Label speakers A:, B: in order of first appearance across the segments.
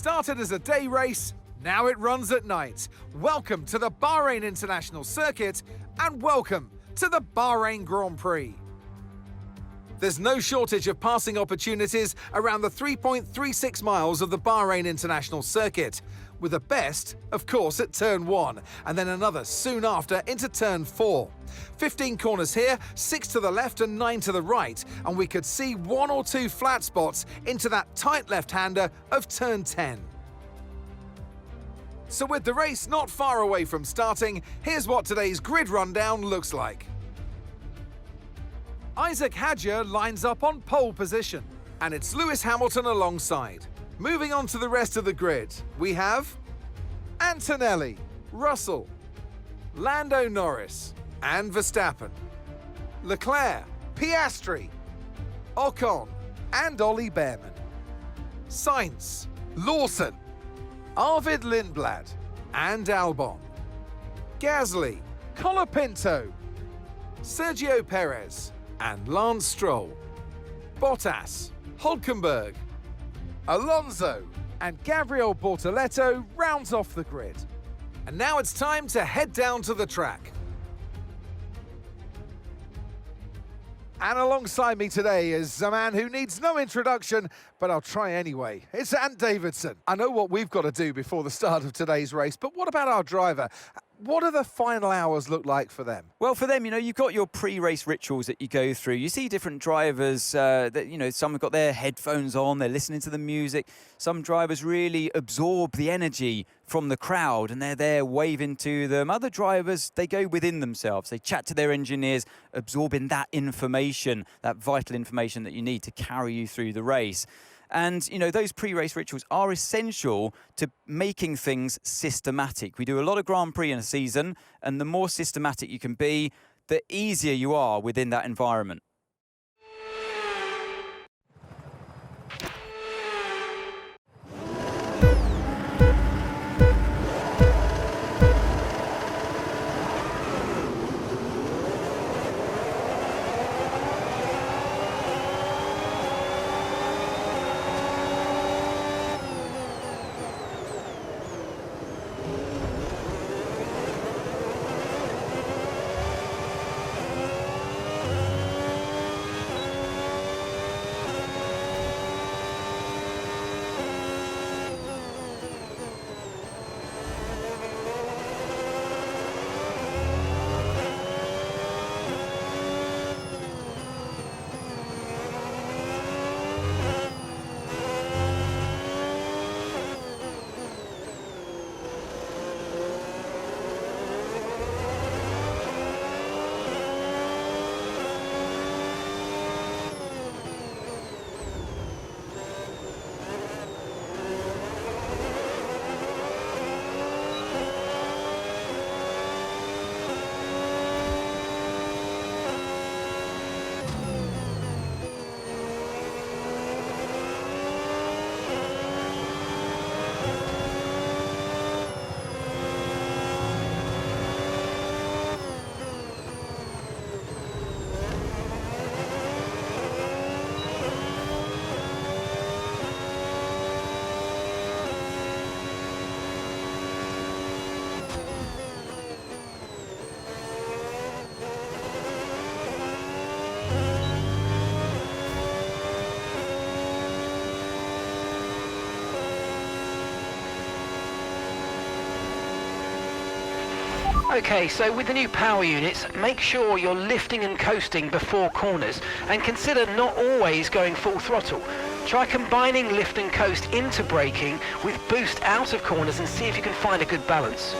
A: started as a day race, now it runs at night. Welcome to the Bahrain International Circuit, and welcome to the Bahrain Grand Prix. There's no shortage of passing opportunities around the 3.36 miles of the Bahrain International Circuit, with the best, of course, at turn 1, and then another soon after into turn 4. 15 corners here, 6 to the left and 9 to the right, and we could see 1 or 2 flat spots into that tight left-hander of turn 10. So with the race not far away from starting, here's what today's grid rundown looks like. Isaac Hadjar lines up on pole position, and it's Lewis Hamilton alongside. Moving on to the rest of the grid, we have Antonelli, Russell, Lando Norris, and Verstappen, Leclerc, Piastri, Ocon, and Ollie Behrman, Sainz, Lawson, Arvid Lindblad, and Albon, Gasly, Colapinto, Sergio Perez, and Lance Stroll, Bottas, Hülkenberg, Alonso, and Gabriel Bortoleto rounds off the grid. And now it's time to head down to the track. And alongside me today is a man who needs no introduction, but I'll try anyway. It's Ant Davidson. I know what we've got to do before the start of today's race, but what about our driver? What do the final hours look like for them?
B: Well, for them, you've got your pre-race rituals that you go through. You see different drivers that, some have got their headphones on, they're listening to the music. Some drivers really absorb the energy from the crowd and they're there waving to them. Other drivers, they go within themselves. They chat to their engineers, absorbing that information, that vital information that you need to carry you through the race. And, those pre-race rituals are essential to making things systematic. We do a lot of Grand Prix in a season, and the more systematic you can be, the easier you are within that environment.
C: Okay, so with the new power units, make sure you're lifting and coasting before corners, and consider not always going full throttle. Try combining lift and coast into braking with boost out of corners and see if you can find a good balance.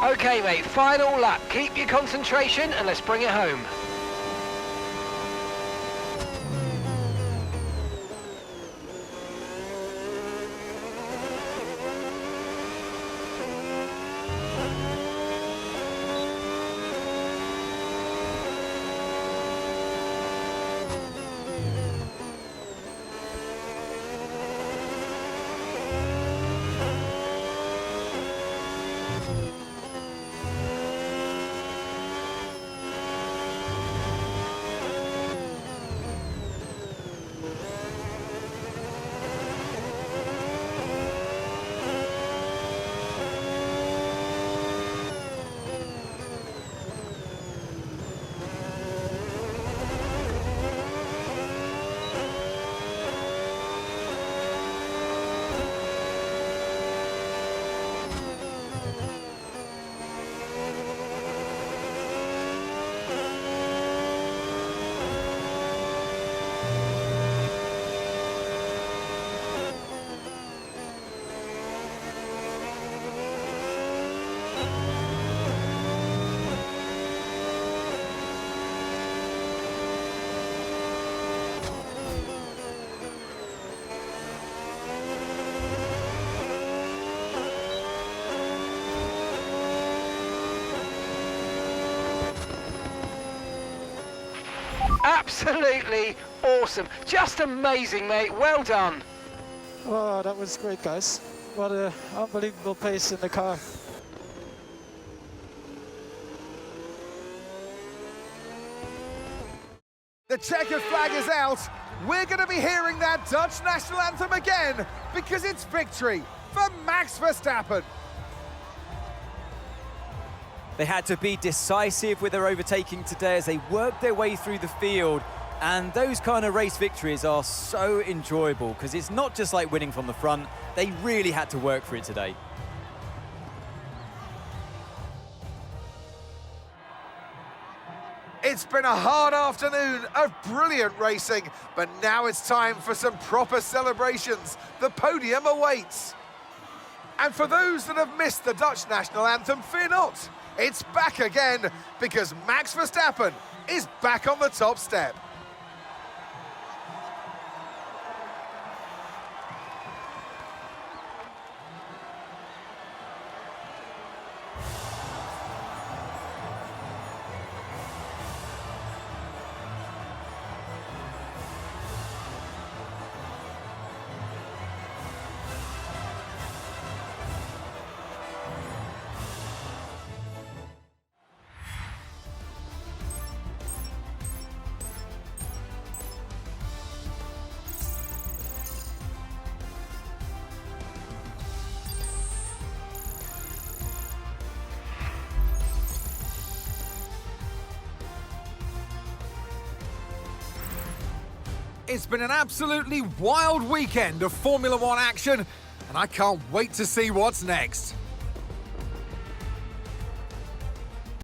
C: Okay, mate, final lap. Keep your concentration and let's bring it home. Absolutely awesome. Just amazing, mate. Well done.
D: Oh, that was great, guys. What an unbelievable pace in the car.
A: The checkered flag is out. We're going to be hearing that Dutch national anthem again because it's victory for Max Verstappen.
B: They had to be decisive with their overtaking today as they worked their way through the field. And those kind of race victories are so enjoyable because it's not just like winning from the front. They really had to work for it today.
A: It's been a hard afternoon of brilliant racing, but now it's time for some proper celebrations. The podium awaits. And for those that have missed the Dutch national anthem, fear not. It's back again because Max Verstappen is back on the top step. It's been an absolutely wild weekend of Formula One action, and I can't wait to see what's next.